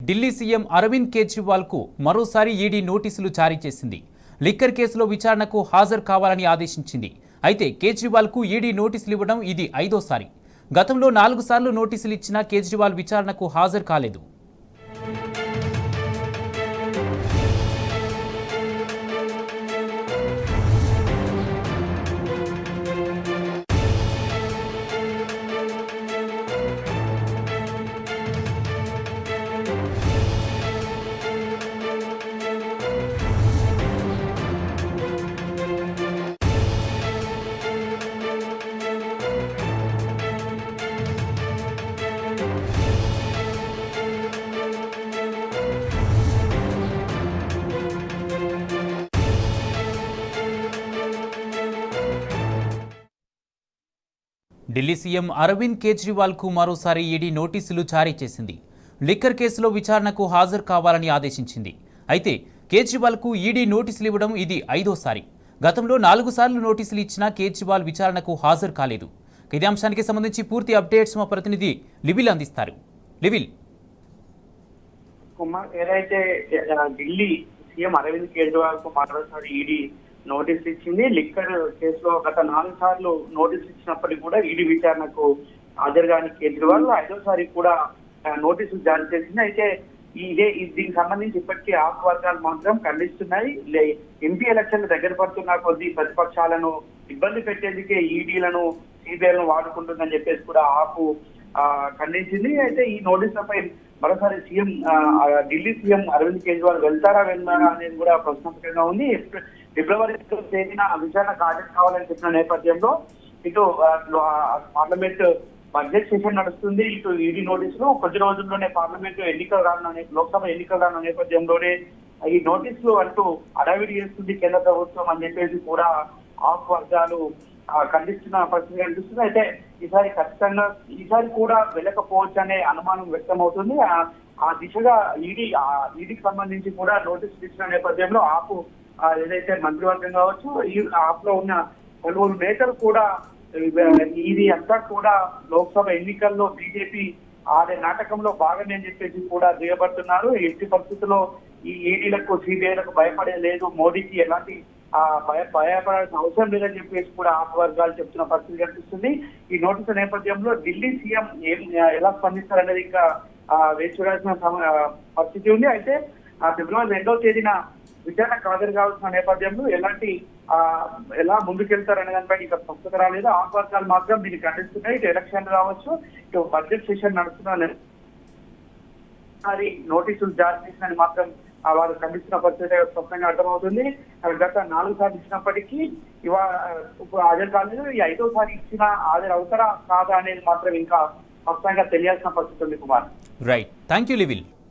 Delhi CM Arvind కేజ్రీవాల్కు మరోసారి ED నోటీసులు జారీ చేసింది. లిక్కర్ కేసులో విచారణకు హాజరు కావాలని ఆదేశించింది. అయితే కేజ్రీవాల్కు ఈడీ నోటీసులు ఇవ్వడం ఇది 5వ సారి. గతంలో 4 సార్లు నోటీసులు ఇచ్చినా కేజ్రీవాల్ విచారణకు హాజరు కాలేదు. ఢిల్లీ సీఎం అరవింద్ కేజ్రీవాల్కు మరోసారి ఈడీ నోటీసులు జారీ చేసింది. లిక్కర్ కేసులో విచారణకు హాజరు కావాలని ఆదేశించింది. అయితే కేజ్రీవాల్కు ఈడీ నోటీసులు ఇవ్వడం ఇది 5వ సారి. గతంలో 4 సార్లు నోటీసులు ఇచ్చినా కేజ్రీవాల్ విచారణకు హాజరు కాలేదు. ఇదే అంశానికి సంబంధించి పూర్తి అప్డేట్స్ మా ప్రతినిధి లివిల్ అందిస్తారు. లివిల్, ఏదైతే ఢిల్లీ సీఎం అరవింద్ కేజ్రీవాల్ కు మరోసారి ఈడీ నోటీస్ ఇచ్చింది. లిక్కర్ కేసులో గత 4 సార్లు నోటీస్ ఇచ్చినప్పటికీ కూడా ఈడీ విచారణకు హాజరు కాని కేజ్రీవాల్ 5వ సారి కూడా నోటీసులు జారీ చేసింది. అయితే దీనికి సంబంధించి ఇప్పటికీ ఆప్ వర్గాలు మాత్రం ఖండిస్తున్నాయి. ఎంపీ ఎలక్షన్లు దగ్గర పడుతున్న కొద్దీ ప్రతిపక్షాలను ఇబ్బంది పెట్టేందుకే ఈడీలను సిబిఐలను వాడుకుంటుందని చెప్పేసి కూడా ఆపు ఖండించింది. అయితే ఈ నోటీసులపై మరోసారి ఢిల్లీ సీఎం అరవింద్ కేజ్రీవాల్ వెళ్తారా అనేది కూడా ప్రశ్నార్థకంగా ఉంది. ఫిబ్రవరి 3న విచారణకు హాజరు కావాలని చెప్పిన నేపథ్యంలో ఇటు పార్లమెంట్ బడ్జెట్ సెషన్ నడుస్తుంది, ఇటు ఈడీ నోటీసులు కొద్ది రోజుల్లోనే పార్లమెంట్ ఎన్నికలు రానున్న లోక్సభ ఎన్నికలు రానున్న నేపథ్యంలోనే ఈ నోటీసులు అంటూ అడావిడి చేస్తుంది కేంద్ర ప్రభుత్వం అని చెప్పేసి కూడా ఆప్ వర్గాలు ఖండిస్తున్న పరిస్థితి కనిపిస్తుంది. అయితే ఈసారి కూడా వెళ్ళకపోవచ్చు అనే అనుమానం వ్యక్తం అవుతుంది. ఆ దిశగా ఈడీకి సంబంధించి కూడా నోటీసులు ఇచ్చిన నేపథ్యంలో ఆపు ఏదైతే మంత్రివర్గం కావచ్చు, ఈ ఆప్ లో ఉన్న పలువురు నేతలు కూడా ఇది అంతా కూడా లోక్సభ ఎన్నికల్లో బీజేపీ ఆడే నాటకంలో భాగమే అని చెప్పేసి కూడా దిగబడుతున్నారు. ఎట్టి పరిస్థితుల్లో ఈ ఈడీలకు సిబిఐలకు భయపడే లేదు, మోడీకి ఎలాంటి భయపడాల్సిన అవసరం లేదని చెప్పేసి కూడా ఆప్ వర్గాలు చెప్తున్న పరిస్థితి కనిపిస్తుంది. ఈ నోటీసు నేపథ్యంలో ఢిల్లీ సీఎం ఎలా స్పందిస్తారనేది ఇంకా వేచి చూడాల్సిన పరిస్థితి ఉంది. అయితే ఫిబ్రవరి 2వ తేదీన విచారణకు హాజరు కావాల్సిన నేపథ్యంలో ఎలా ముందుకెళ్తారనే దానిపై ఇక స్పష్టత రాలేదు. ఆప్ వర్గాలు మాత్రం దీన్ని ఖండిస్తున్నాయి. ఇటు ఎలక్షన్లు కావచ్చు, ఇటు బడ్జెట్ సెషన్ నడుస్తున్న నోటీసులు జారీ చేసిన మాత్రం వారు ఖండిస్తున్న పరిస్థితి స్పష్టంగా అర్థమవుతుంది. గత 4 సార్లు ఇచ్చినప్పటికీ ఇప్పుడు హాజరు కాలేదు. ఈ 5వ సారి ఇచ్చిన హాజరు అవుతారా కాదా అనేది మాత్రం ఇంకా స్పష్టంగా తెలియాల్సిన పరిస్థితి ఉంది. Kumar, right, thank you లివిల్.